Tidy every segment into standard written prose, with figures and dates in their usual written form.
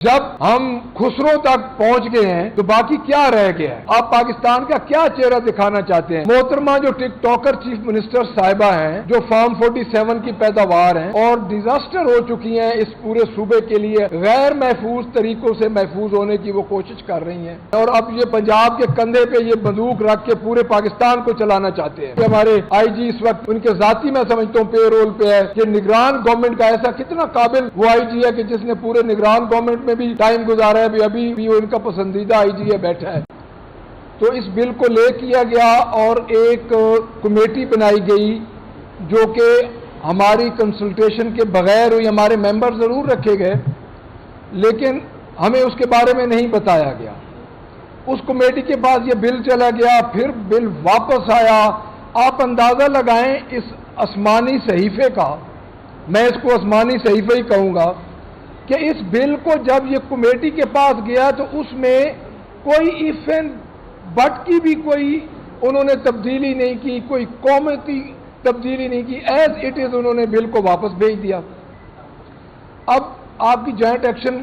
जब हम खुसरो तक पहुंच गए हैं तो बाकी क्या रह गया है? आप पाकिस्तान का क्या चेहरा दिखाना चाहते हैं? मोहतरमा जो टिकटॉकर चीफ मिनिस्टर साहिबा हैं, जो फार्म 47 की पैदावार हैं और डिजास्टर हो चुकी हैं इस पूरे सूबे के लिए, गैर महफूज तरीकों से महफूज होने की वो कोशिश कर रही हैं और अब ये पंजाब के कंधे पे ये बंदूक रख के पूरे पाकिस्तान को चलाना चाहते हैं। हमारे IG इस वक्त उनके जाती मैं समझता हूँ पे रोल पे है कि निगरान गवर्नमेंट का ऐसा कितना काबिल वो IG है कि जिसने पूरे निगरान गवर्नमेंट में भी टाइम गुजारा है, अभी भी वो इनका पसंदीदा IG है बैठा है। तो इस बिल को ले किया गया और एक कमेटी बनाई गई जो कि हमारी कंसल्टेशन के बगैर हुई। हमारे मेंबर जरूर रखे गए लेकिन हमें उसके बारे में नहीं बताया गया। उस कमेटी के पास ये बिल चला गया, फिर बिल वापस आया। आप अंदाजा लगाएं इस आसमानी सहीफे का, मैं इसको आसमानी सहीफे ही कहूँगा, कि इस बिल को जब ये कमेटी के पास गया तो उसमें कोई इफ एंड बट की भी कोई उन्होंने तब्दीली नहीं की, कोई कौमती तब्दीली नहीं की, एज इट इज उन्होंने बिल को वापस भेज दिया। अब आपकी जॉइंट एक्शन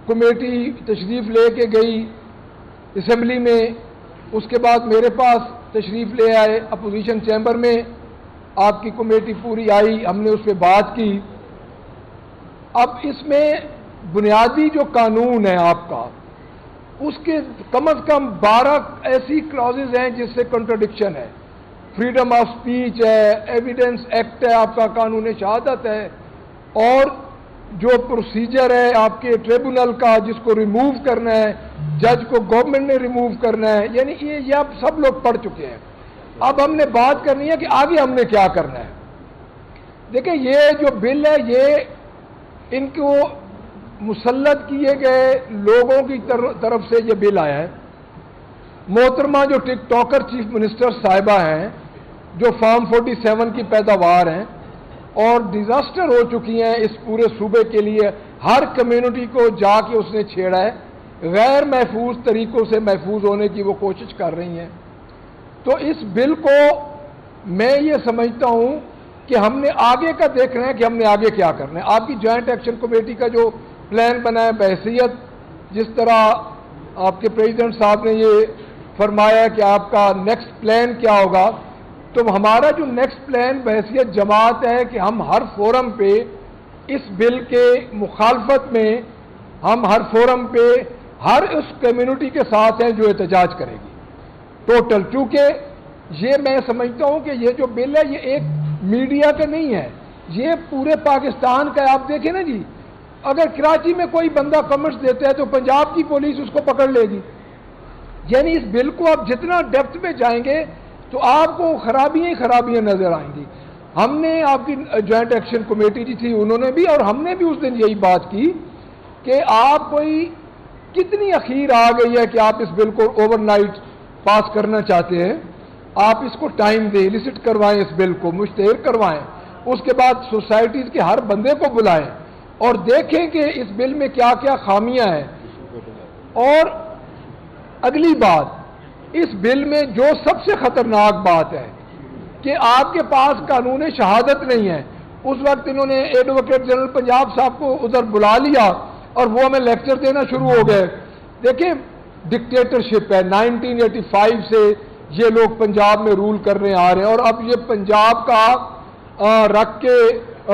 कमेटी तशरीफ ले के गई असेंबली में, उसके बाद मेरे पास तशरीफ ले आए अपोजिशन चैम्बर में, आपकी कमेटी पूरी आई, हमने उस पर बात की। अब इसमें बुनियादी जो कानून है आपका, उसके कम से कम 12 ऐसी क्लॉजेज हैं जिससे कंट्राडिक्शन है। फ्रीडम ऑफ स्पीच है, एविडेंस एक्ट है, आपका कानून शहादत है, और जो प्रोसीजर है आपके ट्रिब्यूनल का जिसको रिमूव करना है, जज को गवर्नमेंट ने रिमूव करना है, यानी ये आप सब लोग पढ़ चुके हैं। अब हमने बात करनी है कि आगे हमने क्या करना है। देखिए ये जो बिल है ये इनको मुसल्लत किए गए लोगों की तरफ से ये बिल आया है। मोहतरमा जो टिकटॉकर चीफ मिनिस्टर साहिबा हैं, जो फार्म 47 की पैदावार हैं और डिजास्टर हो चुकी हैं इस पूरे सूबे के लिए, हर कम्युनिटी को जाके उसने छेड़ा है, गैर महफूज तरीकों से महफूज होने की वो कोशिश कर रही हैं। तो इस बिल को मैं ये समझता हूँ कि हमने आगे का देखना है कि हमने आगे क्या करना है। आपकी जॉइंट एक्शन कमेटी का जो प्लान बना है बहसीत, जिस तरह आपके प्रेसिडेंट साहब ने ये फरमाया कि आपका नेक्स्ट प्लान क्या होगा, तो हमारा जो नेक्स्ट प्लान बहसीत जमात है कि हम हर फोरम पे इस बिल के मुखालफत में, हम हर फोरम पे हर उस कम्युनिटी के साथ हैं जो एहतजाज करेगी टोटल। चूँकि ये मैं समझता हूँ कि ये जो बिल है ये एक मीडिया का नहीं है, ये पूरे पाकिस्तान का। आप देखें ना जी, अगर कराची में कोई बंदा कमेंट्स देता है तो पंजाब की पुलिस उसको पकड़ लेगी। यानी इस बिल को आप जितना डेप्थ में जाएंगे तो आपको खराबियां ही खराबियां नजर आएंगी। हमने आपकी जॉइंट एक्शन कमेटी जी थी, उन्होंने भी और हमने भी उस दिन यही बात की कि आप कोई कितनी अखीर आ गई है कि आप इस बिल को ओवरनाइट पास करना चाहते हैं। आप इसको टाइम दें, इलिसिट करवाएं, इस बिल को मुश्तहर करवाएं, उसके बाद सोसाइटीज के हर बंदे को बुलाएं और देखें कि इस बिल में क्या क्या खामियां हैं। और अगली बात, इस बिल में जो सबसे खतरनाक बात है कि आपके पास कानून शहादत नहीं है। उस वक्त इन्होंने एडवोकेट जनरल पंजाब साहब को उधर बुला लिया और वो हमें लेक्चर देना शुरू हो गए। देखिए डिक्टेटरशिप है, 1985 से ये लोग पंजाब में रूल करने आ रहे हैं और अब ये पंजाब का रख के,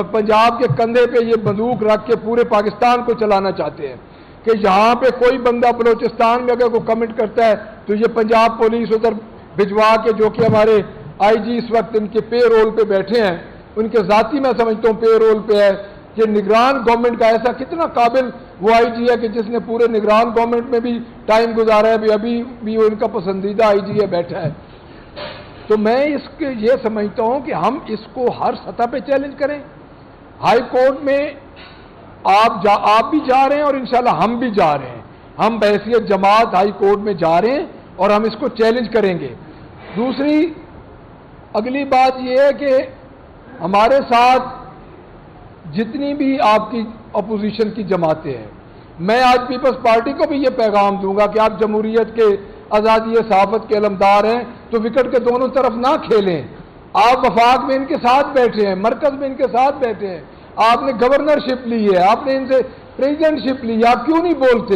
पंजाब के कंधे पे ये बंदूक रख के पूरे पाकिस्तान को चलाना चाहते हैं कि यहाँ पे कोई बंदा बलोचिस्तान में अगर कोई कमेंट करता है तो ये पंजाब पुलिस उधर भिजवा के, जो कि हमारे IG इस वक्त इनके पे रोल पे बैठे हैं, उनके जाती मैं समझता हूँ पे रोल पे है कि निगरान गवर्नमेंट का ऐसा कितना काबिल वो IG है कि जिसने पूरे निगरान गवर्नमेंट में भी टाइम गुजारा है, अभी भी वो इनका पसंदीदा IG है बैठा है। तो मैं इसके ये समझता हूँ कि हम इसको हर सतह पे चैलेंज करें। हाई कोर्ट में आप भी जा रहे हैं और इंशाल्लाह हम भी जा रहे हैं। हम बहसीत जमात हाई कोर्ट में जा रहे हैं और हम इसको चैलेंज करेंगे। दूसरी अगली बात यह है कि हमारे साथ जितनी भी आपकी अपोजिशन की जमातें हैं, मैं आज पीपल्स पार्टी को भी ये पैगाम दूंगा कि आप जमहूरियत के, आज़ादी सहाफत के अलमदार हैं तो विकेट के दोनों तरफ ना खेलें। आप वफाक में इनके साथ बैठे हैं, मरकज में इनके साथ बैठे हैं, आपने गवर्नरशिप ली है, आपने इनसे प्रेसिडेंटशिप ली, आप क्यों नहीं बोलते?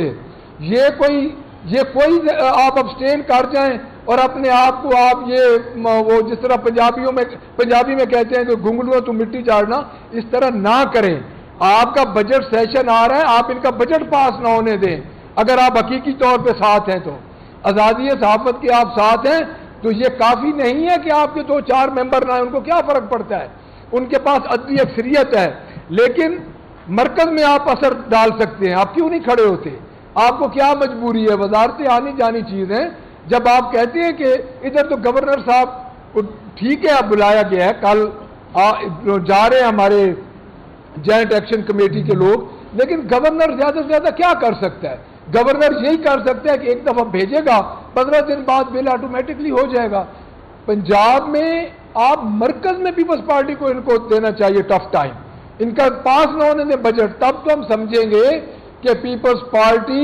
ये कोई आप अब्सटेन कर जाएं और अपने आप को आप ये वो जिस तरह पंजाबी में कहते हैं कि घुंगलुओं तो मिट्टी झाड़ना, इस तरह ना करें। आपका बजट सेशन आ रहा है, आप इनका बजट पास ना होने दें। अगर आप हकीकी तौर पे साथ हैं तो आज़ादी सहाफत के आप साथ हैं, तो ये काफ़ी नहीं है कि आपके 2-4 मेंबर ना, उनको क्या फ़र्क पड़ता है, उनके पास अदली अक्सरियत है। लेकिन मरकज़ में आप असर डाल सकते हैं, आप क्यों नहीं खड़े होते? आपको क्या मजबूरी है? वजारतें आनी जानी चीज़ है। जब आप कहते हैं कि इधर तो गवर्नर साहब को ठीक है, अब बुलाया गया है, कल जा रहे हैं हमारे जॉइंट एक्शन कमेटी के लोग, लेकिन गवर्नर ज़्यादा से ज़्यादा क्या कर सकता है? गवर्नर यही कर सकता है कि एक दफ़ा भेजेगा, 15 दिन बाद बिल ऑटोमेटिकली हो जाएगा। पंजाब में आप मरकज़ में पीपल्स पार्टी को इनको देना चाहिए टफ टाइम, इनका पास न होने दें बजट, तब तो हम समझेंगे कि पीपल्स पार्टी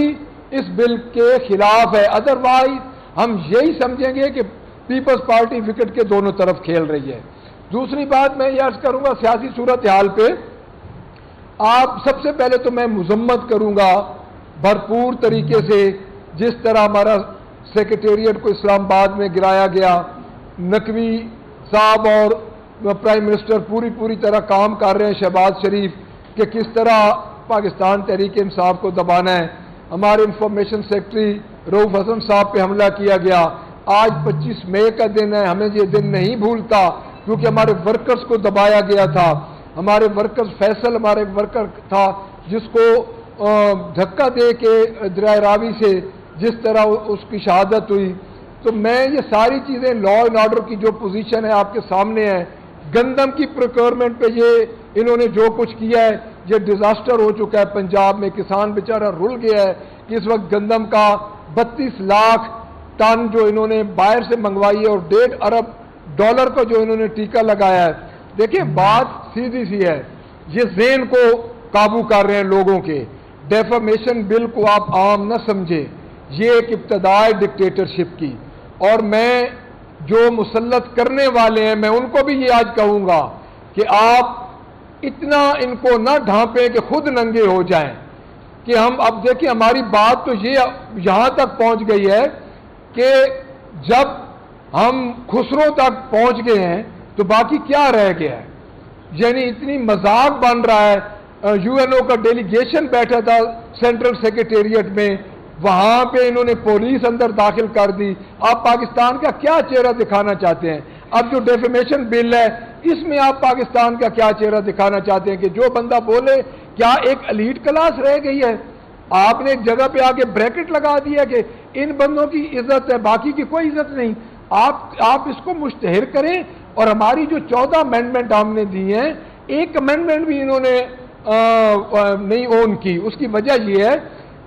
इस बिल के खिलाफ है। अदरवाइज हम यही समझेंगे कि पीपल्स पार्टी विकेट के दोनों तरफ खेल रही है। दूसरी बात मैं ये अर्ज करूंगा सियासी सूरत हाल पे, आप सबसे पहले तो मैं मजम्मत करूंगा भरपूर तरीके से जिस तरह हमारा सेक्रेटेरिएट को इस्लामाबाद में गिराया गया, नकवी साहब और प्राइम मिनिस्टर पूरी तरह काम कर रहे हैं शहबाज शरीफ कि किस तरह पाकिस्तान तहरीक इंसाफ को दबाना है। हमारे इंफॉर्मेशन सेक्रेटरी रऊफ हसन साहब पे हमला किया गया। आज 25 मई का दिन है, हमें ये दिन नहीं भूलता, क्योंकि हमारे वर्कर्स को दबाया गया था। हमारे वर्कर्स, फैसल हमारे वर्कर था जिसको धक्का दे के दरिया रावी से जिस तरह उसकी शहादत हुई। तो मैं ये सारी चीज़ें, लॉ एंड ऑर्डर की जो पोजीशन है आपके सामने है, गंदम की प्रोक्योरमेंट पे ये इन्होंने जो कुछ किया है, ये डिजास्टर हो चुका है। पंजाब में किसान बेचारा रुल गया है कि इस वक्त गंदम का 32 लाख टन जो इन्होंने बाहर से मंगवाई है और $1.5 अरब का जो इन्होंने टीका लगाया है। देखिए बात सीधी सी है, ये ज़हन को काबू कर रहे हैं लोगों के। डेफामेशन बिल को आप आम न समझे, ये एक इब्तदा है डिक्टेटरशिप की। और मैं जो मुसल्लत करने वाले हैं, मैं उनको भी ये आज कहूँगा कि आप इतना इनको न ढांपें कि खुद नंगे हो जाएं। कि हम अब देखिए, हमारी बात तो ये यहाँ तक पहुँच गई है कि जब हम खुसरो तक पहुँच गए हैं तो बाकी क्या रह गया है। यानी इतनी मजाक बन रहा है। यूएनओ का डेलीगेशन बैठा था सेंट्रल सेक्रेटेरिएट में, वहाँ पे इन्होंने पुलिस अंदर दाखिल कर दी। आप पाकिस्तान का क्या चेहरा दिखाना चाहते हैं? अब जो डेफेमेशन बिल है, इसमें आप पाकिस्तान का क्या चेहरा दिखाना चाहते हैं? कि जो बंदा बोले, क्या एक एलीट क्लास रह गई है? आपने एक जगह पे आके ब्रैकेट लगा दिया कि इन बंदों की इज्जत है, बाकी की कोई इज्जत नहीं। आप इसको मुश्तहर करें। और हमारी जो 14 अमेंडमेंट हमने दी हैं, एक अमेंडमेंट भी इन्होंने नहीं ओन की। उसकी वजह यह है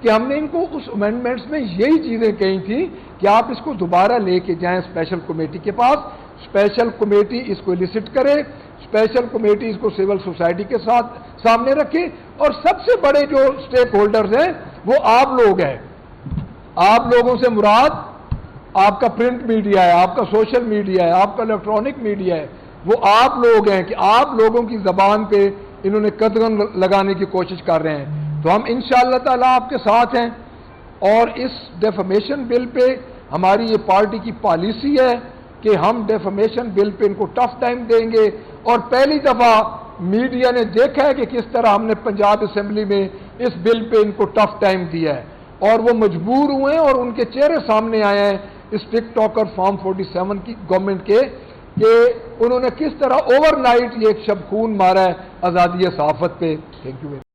कि हमने इनको उस अमेंडमेंट्स में यही चीज़ें कही थी कि आप इसको दोबारा लेके जाएं स्पेशल कमेटी के पास, स्पेशल कमेटी इसको इलिसिट करे, स्पेशल कमेटी इसको सिविल सोसाइटी के साथ सामने रखे, और सबसे बड़े जो स्टेक होल्डर्स हैं वो आप लोग हैं। आप लोगों से मुराद आपका प्रिंट मीडिया है, आपका सोशल मीडिया है, आपका इलेक्ट्रॉनिक मीडिया है, वो आप लोग हैं कि आप लोगों की ज़बान पे इन्होंने कदम लगाने की कोशिश कर रहे हैं। तो हम इंशाअल्लाह ताला आपके साथ हैं। और इस डेफेमेशन बिल पे हमारी ये पार्टी की पॉलिसी है कि हम डेफेमेशन बिल पे इनको टफ टाइम देंगे। और पहली दफ़ा मीडिया ने देखा है कि किस तरह हमने पंजाब असेंबली में इस बिल पे इनको टफ टाइम दिया है, और वो मजबूर हुए हैं और उनके चेहरे सामने आए हैं इस टिक टॉकर फॉर्म 47 की गवर्नमेंट के, कि उन्होंने किस तरह ओवरनाइट ये एक शब खून मारा है आज़ादी सहाफ़त पे। Thank you.